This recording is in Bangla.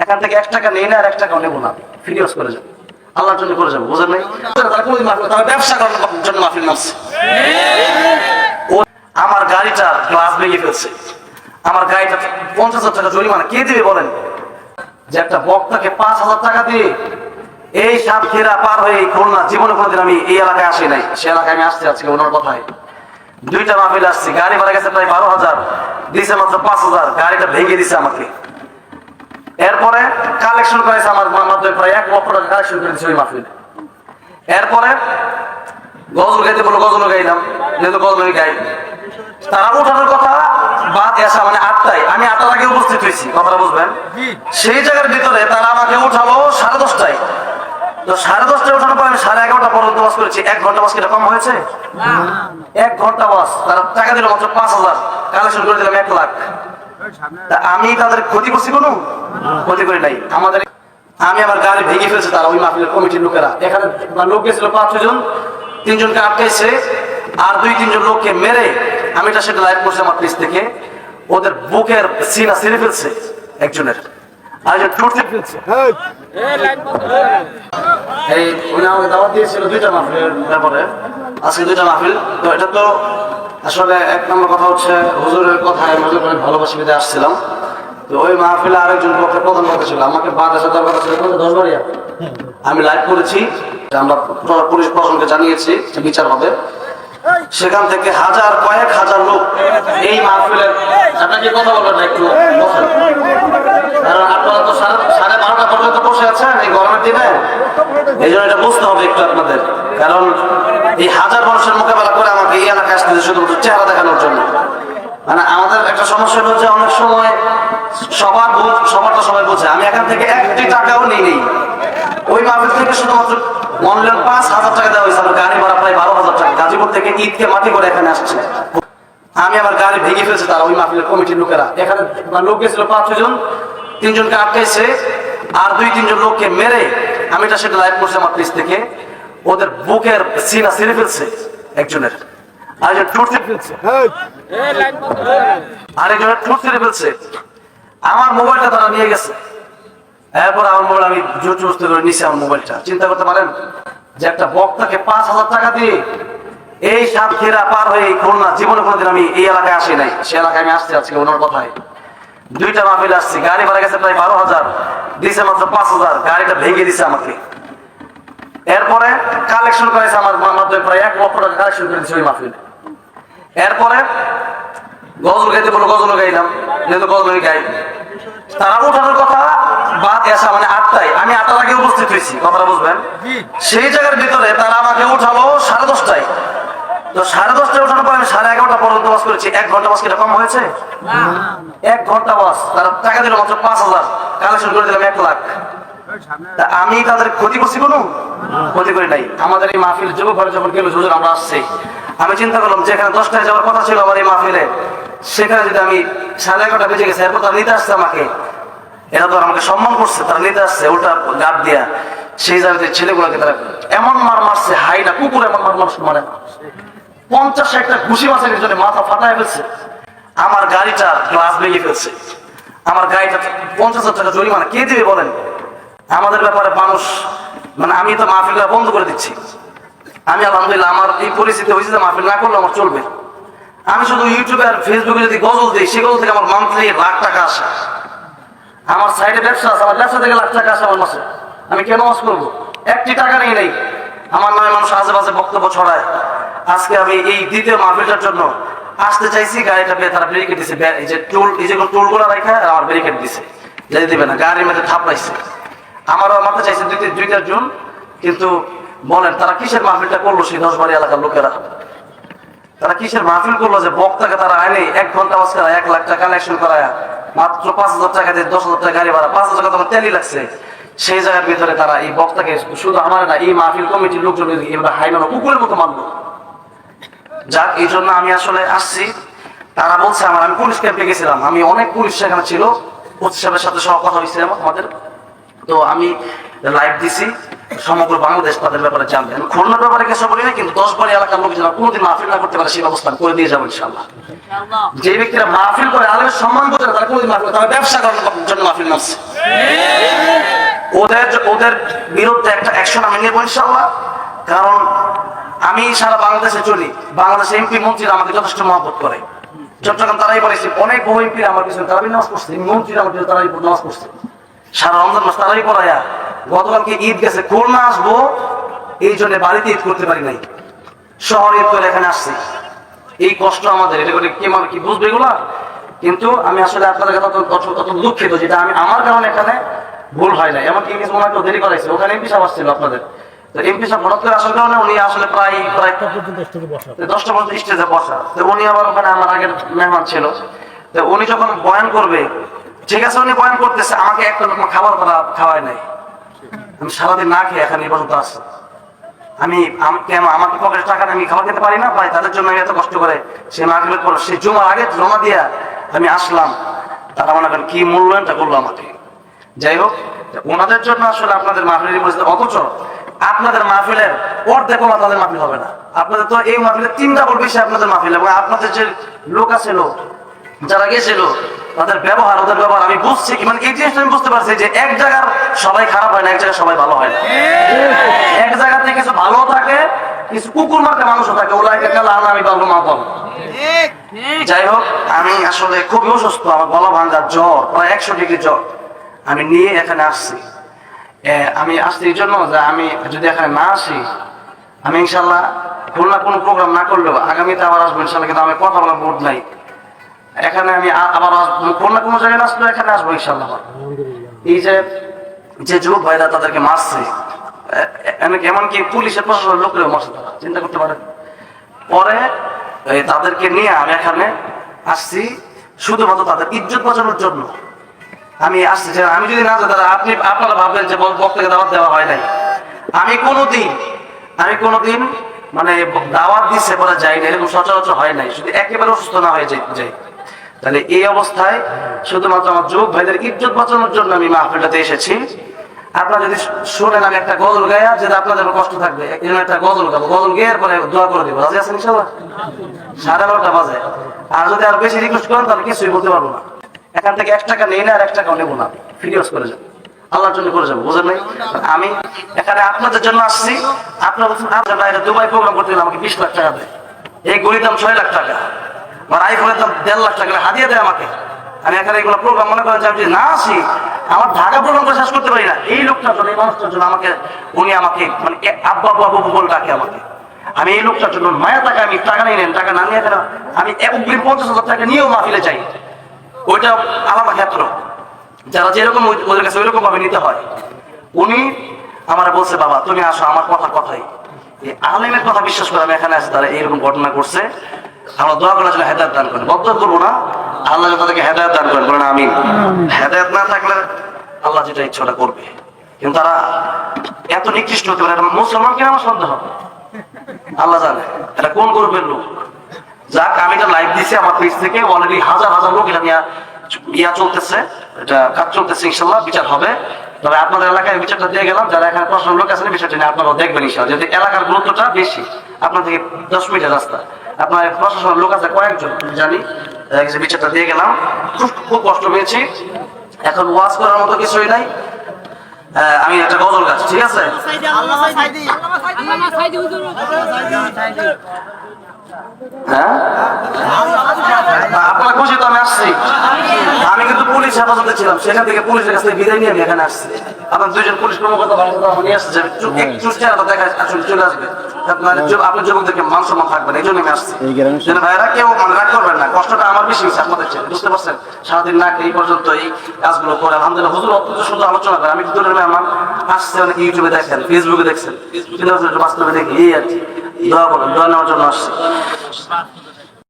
এখান থেকে 1 টাকা নেই না আর 1 টাকাও নেবো না, ফিরিয়স করে যাবো, আল্লাহর জন্য করে যাবো, বুঝেন নাই? তারা কোনদিন মাহফিল, তারা ব্যবসা করার জন্য মাহফিল নামছে। আমার গাড়িটা গ্লাস ভেঙে ফেলছে, আমার গাড়িটা 50,000 টাকা জরিমানা কে দিবে বলেন? যে একটা বক্তাকে 5,000 টাকা দিয়ে এই সাতক্ষীরা পার হয়ে খুলনা, জীবনে কোনোদিন আমি এই এলাকায় আসি নাই, সে এলাকায় আমি আসতে আজকে ওনার কথায় 2টা মাহফিল আসছি, গাড়ি ভাড়া গেছে প্রায় 12,000, দিছে মাত্র 5,000, গাড়িটা ভেঙে দিছে আমাকে। এরপরে কালেকশন করেছে আমার মাধ্যমে প্রায় 1 লক্ষ টাকা কালেকশন করে দিচ্ছে ওই মাহফিলে। এরপরে গজল গাইতে বললো, গজল গাইলাম, যেহেতু গজল গাই, তারা উঠানোর কথা বাদ আসা মানে 8টায়, আমি 8টার আগে উপস্থিত হয়েছি, কথাটা বুঝবেন। সেই জায়গার ভিতরে তারা আমাকে উঠালো 10:30টায়, তো 10:30টায় উঠানোর পর আমি 11:30টা পর্যন্ত বাস করেছি। 1 ঘন্টা বাস কিটা কম হয়েছে? 1 ঘন্টা বাস, তারা টাকা দিল মাত্র 5,000, কালেকশন করে দিলাম 1 লাখ। তা আমি তাদের ক্ষতি করছি? কোনো ক্ষতি করি নাই। আমি আমার গাড়ি ভেঙে ফেলছে তারা, ওই মাহফিলের কমিটির লোকেরা। এখানে লোক গেছিল 5-6 জন, 3 জনকে আটকাইছে, আর 2-3 জন লোককে মেরে, আমি এটা সেটা লাইভ করছি আমার পেজ থেকে, ওদের বুকের সিনা ছিঁড়ে ফেলছে একজনের, আরেকজন ঠোঁট ছিঁড়ে ফেলছে। এই উনি আমাকে দাওয়াত দিয়েছিল 2টা মাহফিলের ব্যাপারে, আজকে 2টা মাহফিল। তো এটা তো আসলে 1 নম্বর কথা হচ্ছে হুজুরের কথায় হুজুর অনেক ভালোবাসি বেঁধে আসছিলাম। তো ওই মাহফিলে আরেকজন পক্ষে প্রধান কথা ছিল, আমাকে 5,000 টাকা ছিল 10 আমি লাইভ করেছি, আমরা পুলিশ প্রশাসনকে জানিয়েছি বিচার হবে। সেখান থেকে কয়েক হাজার লোক এই মাহফিলের, আপনাকে কথা বলবেন না একটু বসেন, কারণ আপনারা তো 12:30 পর্যন্ত বসে আছেন এই গরমের দিনে, এই জন্য এটা বুঝতে হবে একটু আপনাদের। কারণ এই হাজার মানুষের মোকাবেলা করে আমাকে এই এলাকায় আসতে শুধুমাত্র চেহারা দেখানোর জন্য। মানে আমাদের একটা সমস্যা হলো যে অনেক সময় সবারটা সবাই বোঝে, আমি এখান থেকে 1টি টাকাও নেই। ওই মাহফিল থেকে শুধুমাত্র 5,000 টাকা দেওয়া হয়েছে, আমার গাড়ি ভাড়া প্রায় 12,000 টাকা, গাজীপুর থেকে ঈদকে মাটি করে এখানে আসছে। আমি আমার গাড়ি ভেঙে ফেলছে তারা, ওই মাহফিলের কমিটির লোকেরা। এখানে লোক গেছিল 5-6 জন, 3 জনকে আটকাইছে, আর 2-3 জন লোককে মেরে, আমি এটা সেটা লাইভ করছি আমার পেজ থেকে, ওদের বুকের সিনা ছিঁড়ে ফেলছে একজনের, আরেকজন ঠোঁট ছিঁড়ে ফেলছে, আরেকজনের ঠোঁট ছিঁড়ে ফেলছে। আমার মোবাইলটা তারা নিয়ে গেছে। এরপর আমার মোবাইল আমি জোর করে নিছি, আমার মোবাইলটা। চিন্তা করতে পারেন যে একটা বক্তাকে 5,000 টাকা দিয়ে এই সাতক্ষীরা পার হয়ে খুলনা, জীবনে কোনোদিন আমি এই এলাকায় আসি নাই, সে এলাকায় আমি আসতে আজকে ওনার কথায় 2টা মাহফিল আসছি, গাড়ি ভাড়া গেছে প্রায় 12,000, দিছে মাত্র 5,000, গাড়িটা ভেঙে দিছে আমাকে। এরপরে কালেকশন করেছে আমার মাধ্যমে প্রায় 1 লক্ষ টাকা কালেকশন করে দিচ্ছে ওই মাহফিলে। এরপরে গজল গাইতে বললো, গজল গাইলাম, যেহেতু গজল গাই, তারা উঠানোর কথা বাদ আসা মানে 8টায়, আমি 8টার আগে উপস্থিত হয়েছি, কথাটা বুঝবেন। সেই জায়গার ভিতরে তারা আমাকে উঠালো 10:30টায়, তো 10:30টায় উঠানোর পর আমি 11:30টা পর্যন্ত বাস করেছি। 1 ঘন্টা বাস কিটা কম হয়েছে? 1 ঘন্টা বাস, তারা টাকা দিল মাত্র 5,000, কালেকশন করে দিলাম 1 লাখ। তা আমি তাদের ক্ষতি করছি? কোনো ক্ষতি করি নাই। আমাদের এই মাহফিল যুব ভারত যখন গেল হুজুর আমরা আসছি, আমি চিন্তা করলাম যে এখানে 10টায় যাওয়ার কথা ছিল আমার এই মাহফিলে, সেখানে যদি আমি 11:30টা বেজে গেছে, এরপর তারা নিতে আসছে আমাকে, এরা তো আমাকে সম্মান করছে, তারা নিতে আসছে ওটা গার্ড দিয়া, সেই জায়গাতে ছেলেগুলোকে তারা এমন মারছে, হাইটা কুকুর এমন মানুষ মানে 50-60টা ঘুষি মাছের জন্য মাথা ফাটায় ফেলছে। আমার গাড়িটা গ্লাস ভেঙে ফেলছে, আমার গাড়িটা 50,000 টাকা জরিমানা কে দিবে বলেন? আমাদের ব্যাপারে মানুষ, মানে আমি তো মাহফিলটা বন্ধ করে দিচ্ছি। আমি আলহামদুলিল্লাহ আমার এই পরিস্থিতি হয়েছে যে মাহফিল না করলে আমার চলবে। আমি শুধু ইউটিউবে আর ফেসবুকে যদি গজল দিই, সেগুলো থেকে আমার মান্থলি লাখ টাকা আসে। আমার সাইডে ব্যবসা আছে, আমার ব্যবসা থেকে লাখ টাকা আসে আমার মাসে। আমি কেন ওয়াজ করবো? 1টি টাকা নেই। আমার নামে মানুষ আশেপাশে বক্তব্য ছড়ায়। আজকে আমি এই দ্বিতীয় মাহফিলটার জন্য আসতে চাইছি, গাড়িটা পেয়ে তারা ব্যারিকেড দিছে, এই যে টুলগুলো রাখা আমার ব্যারিকেড দিছে, যেতে দিবে না, গাড়ির মধ্যে থাপড়াইছে। আমারও মারতে চাইছে 2-4 জন, কিন্তু বলেন তারা কিসের মাহফিলটা করলো? সেই 10 এলাকার লোকেরা তারা কিসের মাহফিল করলো যে বক্তাকে তারা আইনে 1 ঘন্টা বাস করা 1 লাখ টাকা কালেকশন করায় মাত্র 5,000 টাকা দিয়ে 10,000 টাকা গাড়ি ভাড়া, 5,000 টাকা তোমার তেলই লাগছে। সেই জায়গার ভিতরে তারা এই বক্তাকে শুধু আমার না, এই মাহফিল কমিটির লোকজন এবার হাইমানো কুকুরের মতো মানলো। যাক, এই জন্য আমি আসলে আসছি। তারা বলছে আমি পুলিশ ক্যাম্পে গেছিলাম, আমি অনেক পুলিশ সেখানে ছিল, ওসি সাহেবের সাথে সব কথা হয়েছে আমাদের। তো আমি লাইভ দিছি, সমগ্র বাংলাদেশ তাদের ব্যাপারে জানবে। আমি খুলনার ব্যাপারে কিছু বলি না, কিন্তু 10 এলাকার লোক যেন কোনোদিন মাহফিল না করতে পারে সেই ব্যবস্থা করে দিয়ে যাবো ইনশাআল্লাহ। যে ব্যক্তিরা মাহফিল করে আলেমের সম্মান করে, তারা কোনোদিন মাহফিল, তারা ব্যবসা করার জন্য মাহফিল নামছে। ওদের ওদের বিরুদ্ধে একটা অ্যাকশন আমি নেবো ইনশাআল্লাহ। কারণ আমি সারা বাংলাদেশে চলি, বাংলাদেশে এমপি মন্ত্রীরা আমাকে যথেষ্ট মহব্বত করে। চট্টগ্রাম তারাই বলেছে, অনেক বহু এমপি আমার পিছনে তারাই নামাজ পড়ছে, মন্ত্রীরা আমার পিছনে তারাই নামাজ পড়ছে, সারা রমজান মাস তারাই পড়ায়া। গতকালকে ঈদ গেছে, খুলনা আসবো এই জন্য বাড়িতে ঈদ করতে পারি নাই, শহরে ঈদ করে এখানে আসছি। এই কষ্ট আমাদের, এটা করে কি বুঝবে এগুলা? কিন্তু আমি আসলে আপনাদের কাছে অত দুঃখিত, যেটা আমি আমার কারণে এখানে ভুল হয় না। এমনকি ইংলিশ মনে হয় দেরি করাইছে, ওখানে এমপি সাহেব আসছিল আপনাদের, তো এমপি সাহেব হঠাৎ করে আসার কারণে উনি আসলে প্রায় 10টা পর্যন্ত স্টেজে বসা। তো উনি আবার ওখানে আমার আগের মেহমান ছিল, তো উনি যখন বয়ান করবে, ঠিক আছে উনি বয়ান করতেছে, আমাকে একটা রকম খাবার খাওয়ায় নাই। আমি সারাদিন না খেয়ে এখানে এই পর্যন্ত আসছি। আমি কেন আমাকে পকেটে টাকা আমি খাবার খেতে পারি না ভাই, তাদের জন্য আমি এত কষ্ট করে সে মাগরিবের পর সে জুমার আগে জমা দিয়া আমি আসলাম, তারা মনে করেন কি মূল্যায়নটা করলো আমাকে। যাই হোক, ওনাদের জন্য আসলে আপনাদের মাহফিলের পরিস্থিতি, অথচ আপনাদের মাহফিলের অর্ধেক ওলা তাদের মাহফিল হবে না। আপনাদের তো এই মাহফিলের 3 ডাবল বেশি আপনাদের মাহফিল, এবং আপনাদের যে লোক আছে, যারা গেছিল তাদের ব্যবহার, ওদের ব্যবহার আমি বুঝছি, মানে এই জিনিসটা আমি বুঝতে পারছি যে এক জায়গার সবাই খারাপ হয় না, এক জায়গায় সবাই ভালো হয় না। এক জায়গাতে কিছু ভালো থাকে, কিছু কুকুর মার্কা মানুষও থাকে, ওলাইকে কাল আমি পাবো মা পাবো। যাই হোক, আমি আসলে খুবই অসুস্থ, আমার গলা ভাঙা, জ্বর প্রায় 100 ডিগ্রি জ্বর আমি নিয়ে এখানে আসছি। আমি আসছি এই জন্য যে আমি যদি এখানে না আসি, আমি ইনশাল্লাহ খুলনা কোনো প্রোগ্রাম না করলেও আগামীতে আবার আসবো ইনশাল্লাহ। কিন্তু আমি কথা বলার বোর্ড নাই, এখানে আমি আবার খুলনা কোনো জায়গায় আসলে এখানে আসবো ইনশাল্লাহ। এই যে যুবক ভাইরা তাদেরকে মারছে, এমনকি পুলিশের প্রশাসনের লোকরেও মারছে, তারা চিন্তা করতে পারেন। পরে তাদেরকে নিয়ে আমি এখানে আসছি শুধুমাত্র তাদের ইজ্জত বাঁচানোর জন্য আমি আসছি। আমি যদি না যাই, তারা আপনারা ভাববেন যে বক্তাকে দাওয়াত দেওয়া হয় নাই। আমি কোনোদিন মানে দাওয়াত দিচ্ছে পরে যাই না, এরকম সচরাচর হয় নাই, শুধু একেবারে অসুস্থ না হয়ে যাই। তাহলে এই অবস্থায় শুধুমাত্র আমার যুবক ভাইদের ইজ্জত বাঁচানোর জন্য আমি মাহফিলটাতে এসেছি। আপনারা যদি শোনেন আমি একটা গজল গায়া, যেটা আপনাদের কষ্ট থাকবে, এরকম একটা গজল গাবো, গজল গেয়ার পরে দোয়া করে দেবো, রাজি আছেন ইনশাআল্লাহ? 12:30 বাজে। আর যদি আরো বেশি রিকোয়েস্ট করেন তাহলে কিছুই বলতে পারবো না। এখান থেকে 1 টাকা নেই না, আর 1 টাকাও নেবো না, ফিরিয়াস করে যাবো, আল্লাহর জন্য করে যাবো, বুঝেন নাই? আমি এখানে আপনাদের জন্য আসছি। আপনার বলছেন আপনার দুবাই প্রোগ্রাম করতে গেলে আমাকে 20 লাখ টাকা দেয়, এই গড়ির দাম 6 লাখ টাকা, আমার আইফোনের দাম 1.5 লাখ টাকা হাদিয়া দেয় আমাকে। আমি এখানে এগুলো প্রোগ্রাম মনে করেন যে আমি যদি না আসি, আমার ঢাকা প্রোগ্রাম করে শেষ করতে পারি না। এই লোকটার জন্য, এই মানুষটার জন্য উনি আমাকে মানে আব্বা আব্বু বলে ডাকে আমাকে। আমি এই লোকটার জন্য মায়া টাকা, আমি টাকা নিয়ে নেন, টাকা না নিয়ে কেন আমি 50,000 টাকা নিয়েও মাহফিলে যাই, ওইটা আলাদা ক্ষেত্র। যারা যেরকম ওদের কাছে ওইরকম ভাবে নিতে হয়। উনি আমার বলছে, বাবা তুমি আসো, আমার কথাই এই আলেমের কথা বিশ্বাস করে আমি এখানে আসি, তারা এইরকম ঘটনা করছে, আমরা দোয়া করার জন্য হেদায়েত দান করেন, বদল করবো না, আল্লাহ তাদেরকে হেদায়েত দান করেন, বলেন আমিন। হেদায়েত না থাকলে আল্লাহ যেটা ইচ্ছাটা করবে, কিন্তু তারা এত নিকৃষ্ট হতে পারে। মুসলমান কেন আমার সন্দেহ, আল্লাহ জানে এটা কোন গ্রুপের লোক। যাক, আমি এটা লাইভ দিছি আমার পেজ থেকে, অলরেডি হাজার লোক এটা নিয়ে চলতেছে, এটা কাজ চলতেছে, ইনশাল্লাহ বিচার হবে। তবে আপনাদের এলাকায় বিচারটা দিয়ে গেলাম, যারা এখানে প্রশাসন লোক আছেন বিষয়টা নিয়ে আপনারাও দেখবেন ইনশাল্লাহ। যদি এলাকার গুরুত্বটা বেশি, আপনার থেকে 10 মিনিটের রাস্তা, আপনার প্রশাসনের লোক আছে কয়েকজন, জানি বিচারটা দিয়ে গেলাম। খুব কষ্ট পেয়েছি, এখন ওয়াজ করার মতো কিছুই নাই। আমি একটা গজল গাছ, ঠিক আছে? হ্যাঁ, আপনার খুশি তো আমি আসছি। আমি কিন্তু পুলিশ হেফাজতে ছিলাম, সেখান থেকে পুলিশের কাছে বিদায় নিয়ে আমি এখানে আসছি। আপনার 2জন পুলিশ কর্মকর্তা নিয়ে আসছে, একটু চেহারা দেখা আসলে চলে আসবে, আপনার যুবকদেরকে মান সম্মান থাকবে না, এই জন্য আমি আসছি। ভাইরা কেউ মানে রাগ করবেন না, কষ্টটা আমার বেশি হয়েছে আপনাদের চেয়ে, বুঝতে পারছেন? সারাদিন না এই পর্যন্ত এই কাজগুলো করে আলহামদুলিল্লাহ হুজুর অত্যন্ত সুন্দর আলোচনা করে। আমি দূরের মেহমান আসছে, অনেক ইউটিউবে দেখেন, ফেসবুকে দেখছেন, বাস্তবে দেখি, এই আর কি। দোয়া করেন, দোয়া নেওয়ার জন্য আসছি।